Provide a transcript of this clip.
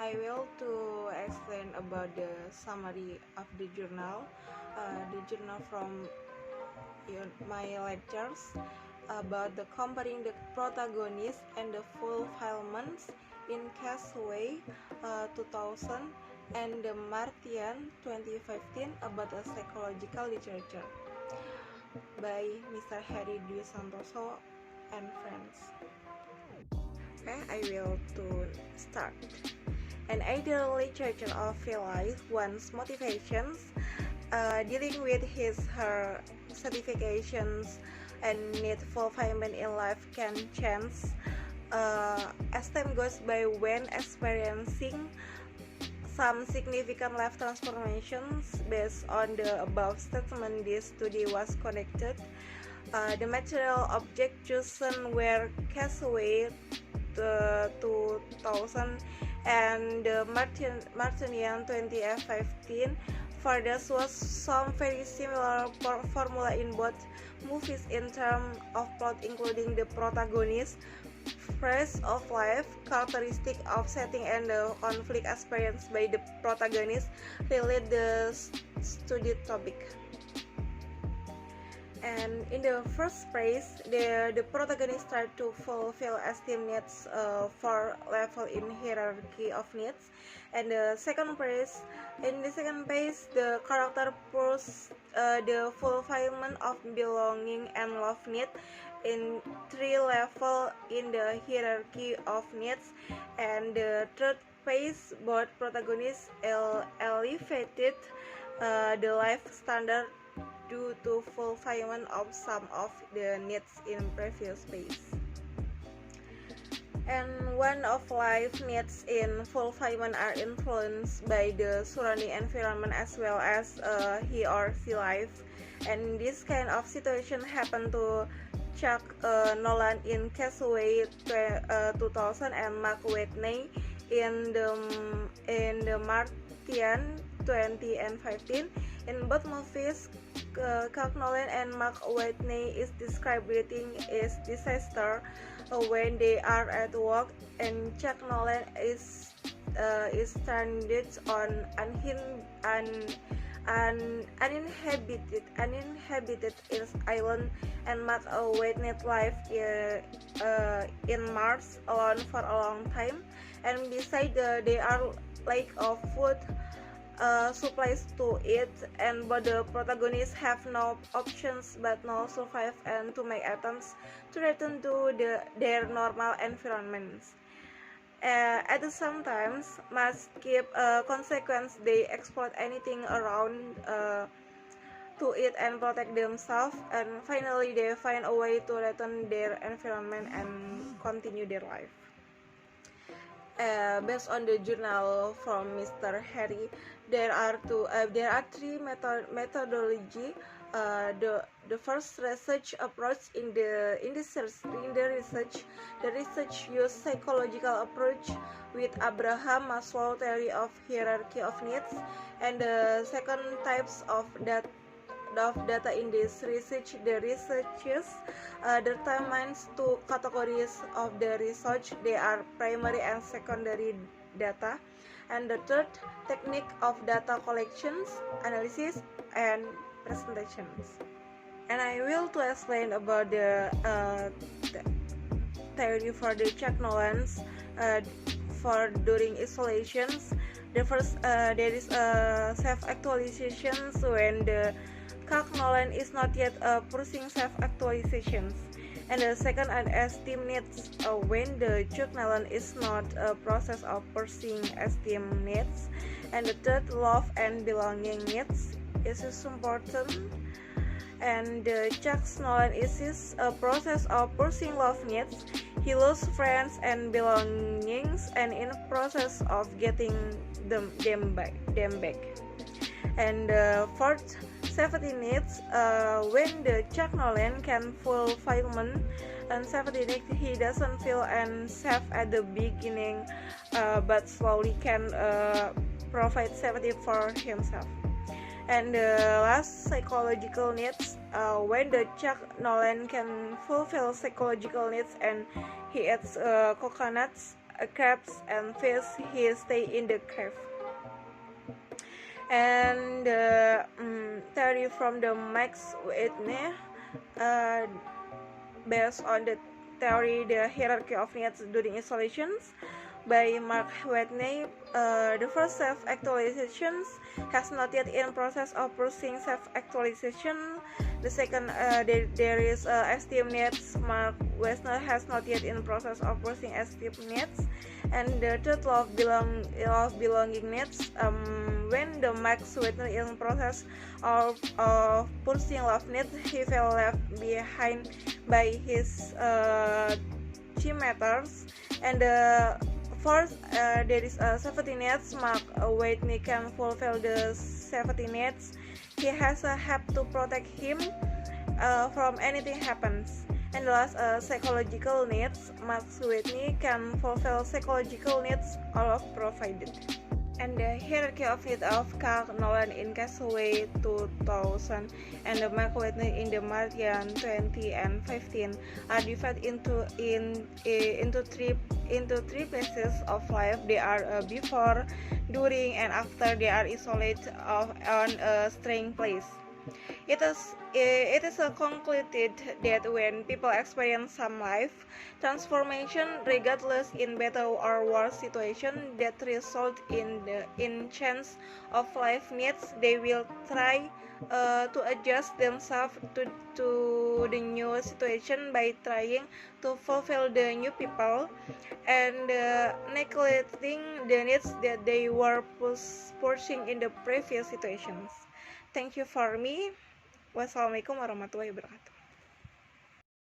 I will to explain about the summary of the journal. The journal from my lectures about the comparing the protagonist and the fulfillments in Castaway 2000 and the Martian 2015 about the psychological literature by Mr. Harry Dwi Santoso and friends. Okay, I will to start. An ideal literature of real life, one's motivations, dealing with her certifications and need fulfillment in life can change as time goes by when experiencing some significant life transformations. Based on the above statement, this study was conducted. The material object chosen were Castaway 2000 and the Martinian 2015. For this was some very similar formula in both movies in terms of plot, including the protagonist, phase of life, characteristic of setting, and the conflict experienced by the protagonist relate the studied topic. And in the first phase, the protagonist tries to fulfill esteem needs for level in hierarchy of needs. And the second phase, the character pursues the fulfillment of belonging and love need in 3 levels in the hierarchy of needs. And the third phase, both protagonists elevated the life standard due to fulfillment of some of the needs in previous phase. And one of life needs in fulfillment are influenced by the surrounding environment as well as he or she life. And this kind of situation happened to Chuck Nolan in Castaway 2000 and Mark Watney in the Martian 2015. In both movies, Chuck Nolan and Mark Watney is described breathing is disaster when they are at work, and Chuck Nolan is stranded on uninhabited island, and Mark Watney live in Mars alone for a long time, and besides they are lack of food supplies to eat, and but the protagonists have no options but no survive and to make attempts to return to their normal environments. At the same time, must keep consequence they exploit anything around to eat and protect themselves, and finally they find a way to return their environment and continue their life. Based on the journal from Mr. Harry, there are 3 methodology. The first research approach the research use psychological approach with Abraham Maslow theory of hierarchy of needs, and the second types of data in this research, the researchers determines 2 categories of the research. They are primary and secondary data, and the third technique of data collections, analysis, and presentations. And I will to explain about the theory for the Chuck Nolan's for during isolations. The first there is self-actualization when the Chuck Nolan is not yet pursuing self-actualizations, and the second esteem needs when the Chuck Nolan is not a process of pursuing esteem needs, and the third love and belonging needs is important, and the Chuck Nolan is a process of pursuing love needs. He loses friends and belongings, and in the process of getting them back. And the fourth safety needs when the Chuck Nolan can fulfillment and safety needs, he doesn't feel unsafe at the beginning, but slowly can provide safety for himself. And the last psychological needs when the Chuck Nolan can fulfill psychological needs and he eats coconuts crabs and fish, he stay in the cave. And theory from the Max Whitney, uh, based on the theory the hierarchy of needs during isolations by Mark Whitney, the first self-actualization has not yet in process of pursuing self-actualization. The second, there is esteem needs. Mark Whitney has not yet in process of pursuing esteem needs. And the third, love belonging needs. When the Max Whitney in process of pursuing love needs, he felt left behind by his teammates. And the fourth, there is safety nets. Mark Whitney can fulfill the safety nets. He has a help to protect him from anything happens. And the last, psychological needs. Mark Whitney can fulfill psychological needs, all of provided. And the hierarchy of needs of Carl Nolan in Castaway 2000 and the Mark Whitney in the Martian 20 and 15 are divided into three phases of life. They are before, during, and after they are isolated on a strange place. It is concluded that when people experience some life transformation, regardless in better or worse situation that result in change of life needs, they will try to adjust themselves to the new situation by trying to fulfill the new people and neglecting the needs that they were pursuing in the previous situations. Thank you for me. Wassalamualaikum warahmatullahi wabarakatuh.